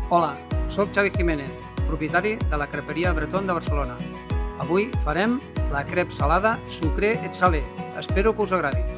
Hola, soc Xavi Jiménez, propietari de la creperia Breton de Barcelona. Avui farem la crep salada sucré et salé. Espero que us agradi.